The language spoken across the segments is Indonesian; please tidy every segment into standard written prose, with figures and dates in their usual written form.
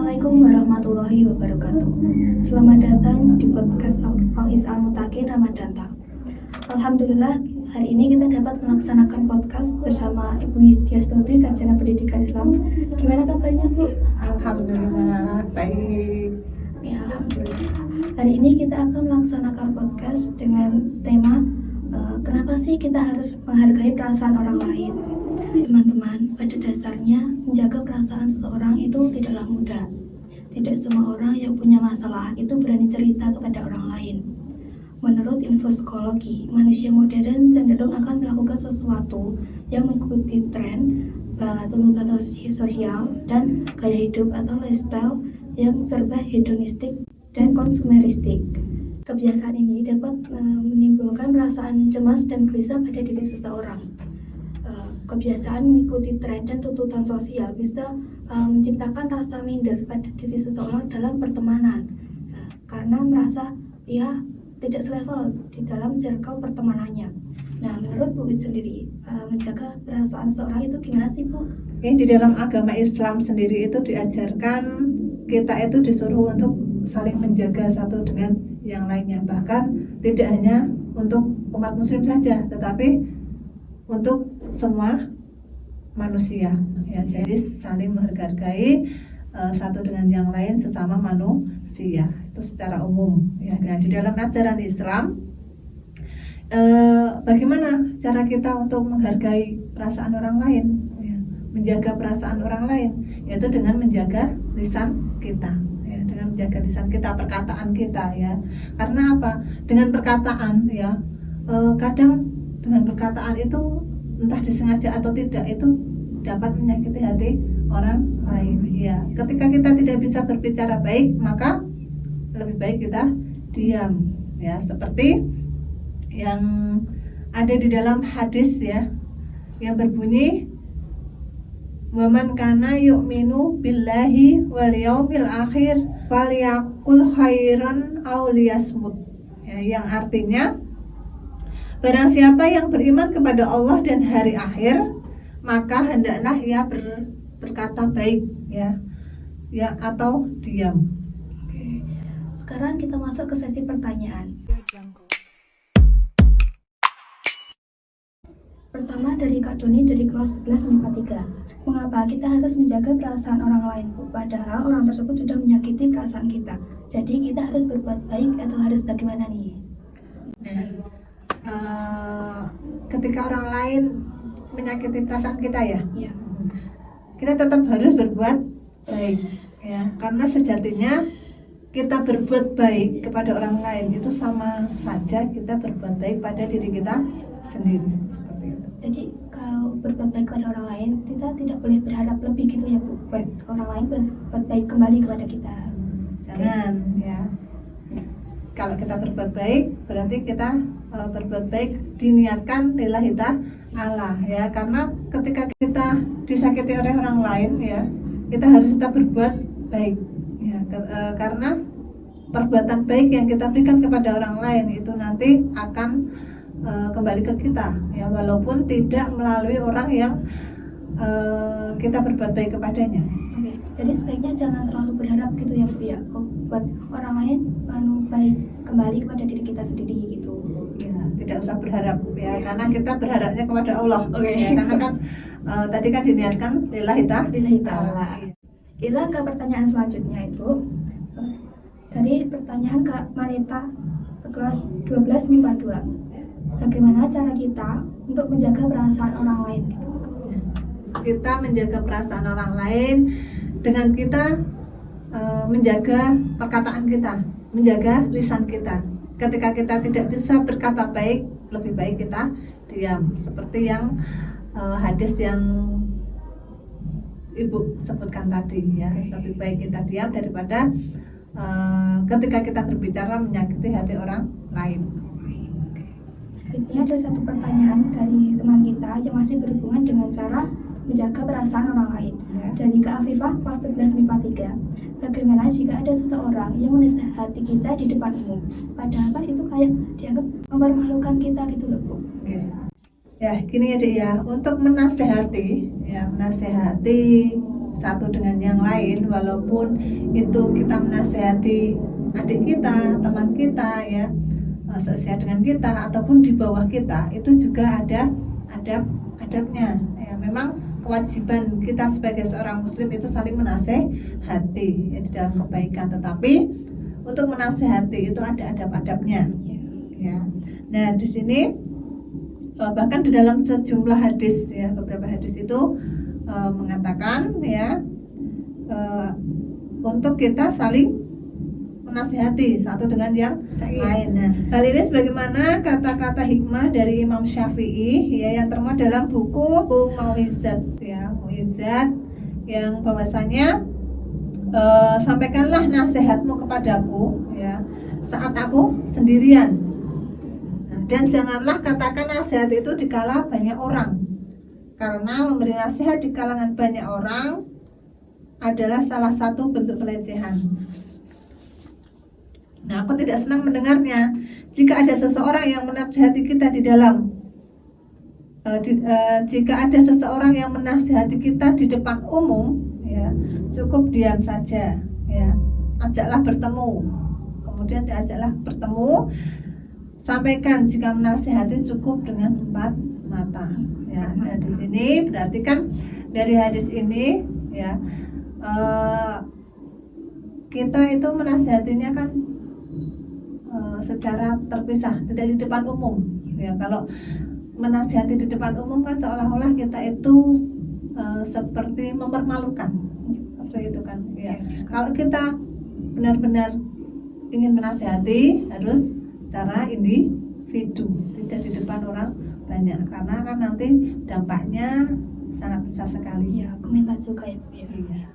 Assalamualaikum warahmatullahi wabarakatuh. Selamat datang di podcast Rohis Al-Mutakin Ramadan Tang. Alhamdulillah, hari ini kita dapat melaksanakan podcast bersama Ibu Yidya Stuti, Sarjana Pendidikan Islam. Gimana kabarnya, Bu? Alhamdulillah, baik. Ya, Alhamdulillah. Hari ini kita akan melaksanakan podcast dengan tema kenapa sih kita harus menghargai perasaan orang lain? Teman-teman, pada dasarnya menjaga perasaan seseorang itu tidaklah mudah. Tidak semua orang yang punya masalah itu berani cerita kepada orang lain. Menurut info psikologi, manusia modern cenderung akan melakukan sesuatu yang mengikuti tren, tuntutan sosial, dan gaya hidup atau lifestyle yang serba hedonistik dan konsumeristik. Kebiasaan ini dapat menimbulkan perasaan cemas dan gelisah pada diri seseorang. Kebiasaan mengikuti tren dan tuntutan sosial bisa menciptakan rasa minder pada diri seseorang dalam pertemanan, karena merasa tidak selevel di dalam circle pertemanannya. Nah, menurut Bu Wid sendiri, menjaga perasaan seseorang itu gimana sih, Bu? Di dalam agama Islam sendiri itu diajarkan kita itu disuruh untuk saling menjaga satu dengan yang lainnya. Bahkan tidak hanya untuk umat muslim saja, tetapi untuk semua manusia. Ya, jadi saling menghargai satu dengan yang lain sesama manusia. Itu secara umum. Ya, nah, di dalam ajaran Islam, bagaimana cara kita untuk menghargai perasaan orang lain, ya, menjaga perasaan orang lain, yaitu dengan menjaga lisan kita, ya, dengan menjaga lisan kita, perkataan kita, ya. Karena apa? Dengan perkataan, ya, kadang dengan perkataan itu entah disengaja atau tidak itu dapat menyakiti hati orang lain, ya. Ketika kita tidak bisa berbicara baik, maka lebih baik kita diam, ya, seperti yang ada di dalam hadis, ya, yang berbunyi waman kana yu'minu billahi wal yaumil akhir falyaqul khairan aw liyasmut, ya, yang artinya barang siapa yang beriman kepada Allah dan hari akhir, maka hendaklah ia berkata baik, ya, atau diam. Oke. Sekarang kita masuk ke sesi pertanyaan. Pertama dari Kak Doni dari kelas 11 MIPA 3. Mengapa kita harus menjaga perasaan orang lain, Bu? Padahal orang tersebut sudah menyakiti perasaan kita. Jadi kita harus berbuat baik atau harus bagaimana nih? Ketika orang lain menyakiti perasaan kita, ya, kita tetap harus berbuat baik, ya, karena sejatinya kita berbuat baik kepada orang lain itu sama saja kita berbuat baik pada diri kita sendiri, seperti itu. Jadi kalau berbuat baik kepada orang lain, kita tidak boleh berharap lebih gitu ya, Bu, buat orang lain berbuat baik kembali kepada kita. Jangan, ya. Kalau kita berbuat baik, berarti kita berbuat baik diniatkan lillahi ta'ala, ya, karena ketika kita disakiti oleh orang lain, ya, kita harus tetap berbuat baik, ya, karena perbuatan baik yang kita berikan kepada orang lain itu nanti akan kembali ke kita, ya, walaupun tidak melalui orang yang kita berbuat baik kepadanya. Oke, jadi sebaiknya jangan terlalu berharap gitu ya, Bu, ya, buat orang lain baik kembali kepada diri kita sendiri gitu. Ya, tidak usah berharap, ya, karena kita berharapnya kepada Allah. Oke. Ya, karena kan tadi kan diniatkan lillahi ta'ala. Kita ke pertanyaan selanjutnya, Ibu. Dari pertanyaan Kak Marita kelas 12 MIPA 2. Bagaimana cara kita untuk menjaga perasaan orang lain gitu? Kita menjaga perasaan orang lain dengan kita menjaga perkataan kita, menjaga lisan kita. Ketika kita tidak bisa berkata baik, lebih baik kita diam. Seperti yang hadis yang Ibu sebutkan tadi, ya, lebih baik kita diam daripada ketika kita berbicara menyakiti hati orang lain. Ini ada satu pertanyaan dari teman kita yang masih berhubungan dengan cara menjaga perasaan orang lain. Dari Kak Afifah kelas 11 MIPA 3. Bagaimana jika ada seseorang yang menasihati kita di depan umum, padahal kan itu kayak dianggap mempermalukan kita gitu loh, Bu. Ya, gini ya, Dek, ya, untuk menasehati satu dengan yang lain, walaupun itu kita menasehati adik kita, teman kita ya, seusia dengan kita ataupun di bawah kita, itu juga ada adabnya ya. Memang kewajiban kita sebagai seorang muslim itu saling menasehati ya, di dalam kebaikan, tetapi untuk menasehati itu ada adab-adabnya ya. Nah, di sini bahkan di dalam sejumlah hadis ya, beberapa hadis itu mengatakan ya, untuk kita saling menasihati satu dengan yang lain. Nah, hal ini sebagaimana kata-kata hikmah dari Imam Syafi'i ya, yang termuat dalam buku Mau'izat ya, Mau'izat, yang bahwasanya sampaikanlah nasihatmu kepadaku ya saat aku sendirian. Nah, dan janganlah katakan nasihat itu dikala banyak orang, karena memberi nasihat di kalangan banyak orang adalah salah satu bentuk pelecehan. Nah, aku tidak senang mendengarnya jika ada seseorang yang menasihati kita di dalam jika ada seseorang yang menasihati kita di depan umum ya, cukup diam saja ya, ajaklah bertemu, kemudian diajaklah bertemu, sampaikan jika menasihati cukup dengan 4 mata ya. Nah, di sini berarti kan dari hadis ini ya, kita itu menasihatinya kan secara terpisah, tidak di depan umum ya. Kalau menasihati di depan umum kan seolah-olah kita itu seperti mempermalukan, seperti itu kan ya. Kalau kita benar-benar ingin menasihati harus secara individu, tidak di depan orang banyak, karena kan nanti dampaknya sangat besar sekali ya. Komentar juga ya Bu ya. Iya.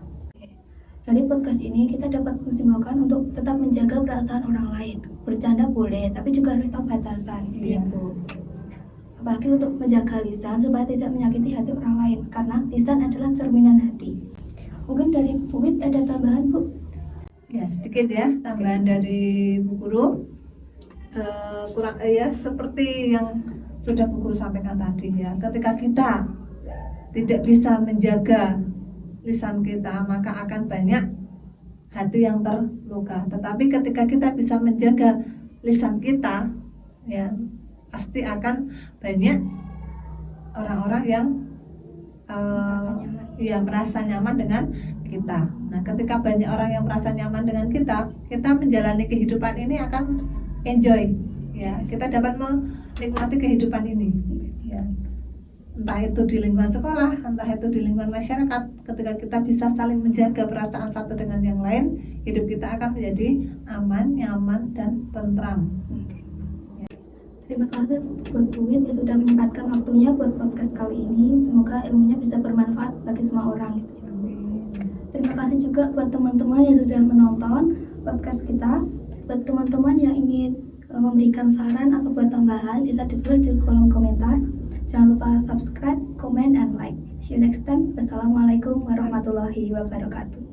Dari podcast ini kita dapat menyimpulkan untuk tetap menjaga perasaan orang lain. Bercanda boleh, tapi juga harus tahu batasan gitu ya Bu. Apalagi untuk menjaga lisan supaya tidak menyakiti hati orang lain, karena lisan adalah cerminan hati. Mungkin dari Bu Wit ada tambahan Bu? Ya, sedikit ya tambahan dari Bu Guru. Kurang ya, seperti yang sudah Bu Guru sampaikan tadi ya, ketika kita tidak bisa menjaga lisan kita, maka akan banyak hati yang terluka. Tetapi ketika kita bisa menjaga lisan kita ya, pasti akan banyak orang-orang yang merasa nyaman dengan kita. Nah, ketika banyak orang yang merasa nyaman dengan kita menjalani kehidupan ini akan enjoy ya. Kita dapat menikmati kehidupan ini ya. Entah itu di lingkungan sekolah, entah itu di lingkungan masyarakat, ketika kita bisa saling menjaga perasaan satu dengan yang lain, hidup kita akan menjadi aman, nyaman, dan tentram. Terima kasih buat Bu Wit yang sudah menyempatkan waktunya buat podcast kali ini. Semoga ilmunya bisa bermanfaat bagi semua orang. Terima kasih juga buat teman-teman yang sudah menonton podcast kita. Buat teman-teman yang ingin memberikan saran atau buat tambahan, bisa ditulis di kolom komentar. Jangan lupa subscribe, comment, and like. See you next time. Wassalamualaikum warahmatullahi wabarakatuh.